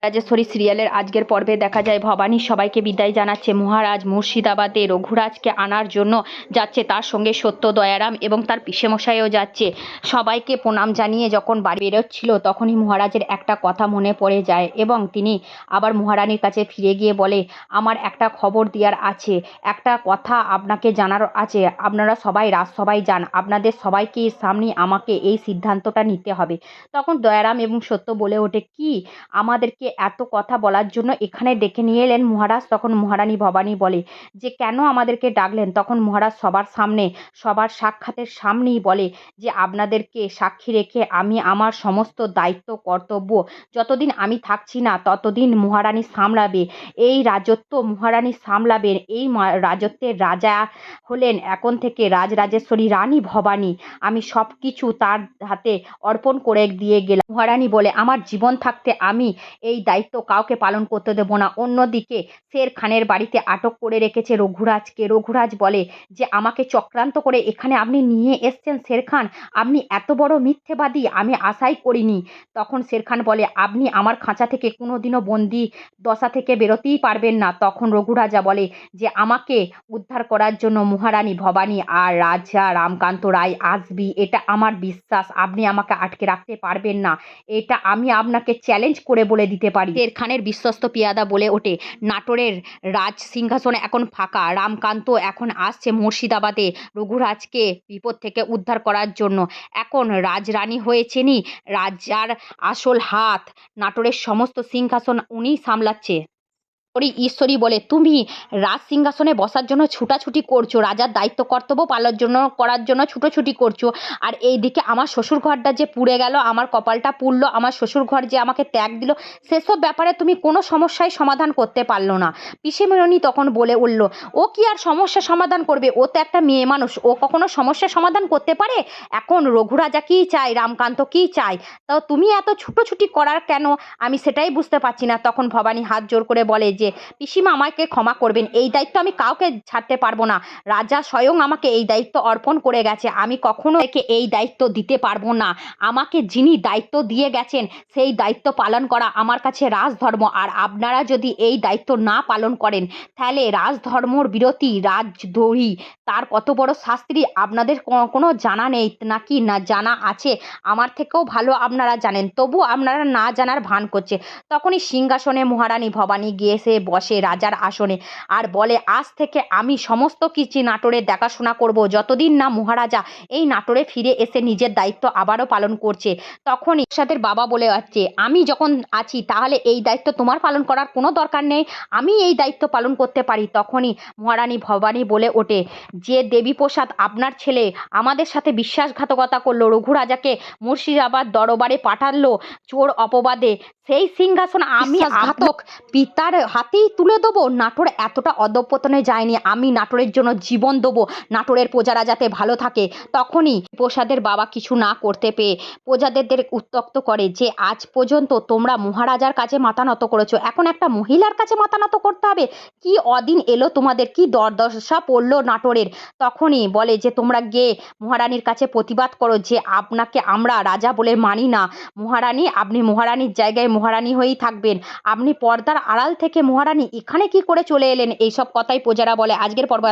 রাজেশ্বরী সিরিয়ালের আজকের পর্বে দেখা যায় ভবানী সবাইকে বিদায় জানাচ্ছে। মহারাজ মুর্শিদাবাদে রঘুরাজকে আনার জন্য যাচ্ছে, তার সঙ্গে সত্য, দয়ারাম এবং তার পিসেমশাইও যাচ্ছে। সবাইকে প্রণাম জানিয়ে যখন বাড়ি বেরোচ্ছিল তখনই মহারাজের একটা কথা মনে পড়ে যায় এবং তিনি আবার মহারানীর কাছে ফিরে গিয়ে বলে, আমার একটা খবর দেওয়ার আছে, একটা কথা আপনাকে জানার আছে। আপনারা সবাই রাজসভায় যান, আপনাদের সবাইকে সামনে আমাকে এই সিদ্ধান্তটা নিতে হবে। তখন দয়ারাম এবং সত্য বলে ওঠে, কি আমাদেরকে এত কথা বলার জন্য এখানে ডেকে নিয়ে এলেন মহারাজ? তখন মহারানী ভবানী বলে যে, কেন আমাদেরকে ডাকলেন? তখন মহারাজ সবার সামনে, সবার সাক্ষাতের সামনেই বলে যে, আপনাদেরকে সাক্ষী রেখে আমি আমার সমস্ত দায়িত্ব কর্তব্য যতদিন আমি থাকছি না ততদিন মহারানী সামলাবে। এই রাজত্ব মহারানী সামলাবেন। এই রাজত্বের রাজা হলেন এখন থেকে রাজরাজেশ্বরী রানী ভবানী। আমি সব কিছু তার হাতে অর্পণ করে দিয়ে গেলাম। মহারানী বলে, আমার জীবন থাকতে আমি এই দায়িত্ব কাউকে পালন করতে দেব না। অন্যদিকে শের খানের বাড়িতে আটক করে রেখেছে রঘুরাজকে। রঘুরাজ বলে যে, আমাকে চক্রান্ত করে এখানে আপনি নিয়ে এসছেন শের খান, আপনি এত বড় মিথ্যেবাদী আমি আশাই করিনি। তখন শের খান বলে, আপনি আমার খাঁচা থেকে কোনোদিনও বন্দি দশা থেকে বেরোতেই পারবেন না। তখন রঘুরাজা বলে যে, আমাকে উদ্ধার করার জন্য মহারানী ভবানী আর রাজা রামকান্ত রায় আসবি, এটা আমার বিশ্বাস। আপনি আমাকে আটকে রাখতে পারবেন না, এটা আমি আপনাকে চ্যালেঞ্জ করে বলে দিতে পারি। শের খানের বিশ্বস্ত পিয়াদা বলে ওঠে, নাটোরের রাজ সিংহাসনে এখন ফাঁকা, রামকান্ত এখন আসছে মুর্শিদাবাদে রঘুরাজকে বিপদ থেকে উদ্ধার করার জন্য। এখন রাজরানী হয়েছেনই, রাজার আসল হাত, নাটোরের সমস্ত সিংহাসন উনিই সামলাচ্ছে। ঈশ্বরী বলে, তুমি রাজ সিংহাসনে বসার জন্য ছুটাছুটি করছো, রাজার দায়িত্ব কর্তব্য পালনের জন্য করার জন্য ছুটোছুটি করছো, আর এই দিকে আমার শ্বশুর ঘরটা যে পুড়ে গেল, আমার কপালটা পুড়লো, আমার শ্বশুর ঘর যে আমাকে ত্যাগ দিল, সেসব ব্যাপারে তুমি কোনো সমস্যায় সমাধান করতে পারলো না। পিসেমণি তখন বলে উঠল, ও কি আর সমস্যা সমাধান করবে? ও তো একটা মেয়ে মানুষ, ও কখনো সমস্যা সমাধান করতে পারে? এখন রঘুরাজা কী চায়, রামকান্ত কী চায়, তাও তুমি এত ছুটোছুটি করার কেন, আমি সেটাই বুঝতে পারছি না। তখন ভবানী হাত জোর করে বলে যে, পিসিমা আমাকে ক্ষমা করবেন, এই দায়িত্ব আমি কাউকে ছাড়তে পারবো না। রাজা স্বয়ং আমাকে এই দায়িত্ব অর্পণ করে গেছে, আমি কখনো একে এই দায়িত্ব দিতে পারবো না। আমাকে যিনি দায়িত্ব দিয়ে গেছেন সেই দায়িত্ব পালন করা আমার কাছে রাজধর্ম, আর আপনারা যদি এই দায়িত্ব না পালন করেন তাহলে রাজধর্মর বিরতি, রাজদ্রোহী, তার কত বড় শাস্তি আপনাদের কোনো জানা নেই নাকি? না জানা আছে, আমার থেকেও ভালো আপনারা জানেন, তবু আপনারা না জানার ভান করছে। তখনই সিংহাসনে মহারানী ভবানী গিয়ে সে বসে রাজার আসনে আর বলে, আজ থেকে আমি সমস্ত কিছু নাটোরের দেখাশোনা করব, যতদিন না মহারাজা এই নাটোরে ফিরে এসে নিজের দায়িত্ব আবারও পালন করছে। তখনই সাথের বাবা বলে যাচ্ছে, আমি যখন আছি তাহলে এই দায়িত্ব তোমার পালন করার কোনো দরকার নেই, আমি এই দায়িত্ব পালন করতে পারি। তখনই মহারানী ভবানী বলে ওঠে, যে দেবীপ্রসাদ আপনার ছেলে আমাদের সাথে বিশ্বাসঘাতকতা করলো, রঘুরাজাকে মুর্শিদাবাদ দরবারে পাঠালো চোর অপবাদে, সেই সিংহাসন আমি ঘাতক পিতার হাতেই তুলে দেবো? নাটোর এতটা অধঃপতনে যায়নি, আমি নাটোরের জন্য জীবন দেবো, নাটোরের প্রজারা যাতে ভালো থাকে। তখনই প্রসাদের বাবা কিছু না করতে পেয়ে প্রজাদের উত্ত্যক্ত করে যে, আজ পর্যন্ত তোমরা মহারাজার কাছে মাথা নত করেছো, এখন একটা মহিলার কাছে মাথা নত করতে হবে? কি অদিন এলো তোমাদের, কি দরদশা পড়লো নাটোরের? তখনই বলে যে, তোমরা গিয়ে মহারানীর কাছে প্রতিবাদ করো যে আপনাকে আমরা রাজা বলে মানি না। মহারানী, আপনি মহারানীর জায়গায় মহারানী হয়েই থাকবেন, আপনি পর্দার আড়াল থেকে মহারানী এখানে কি করে চলে এলেন? এইসব কথাই প্রজারা বলে। আজকের পর্ব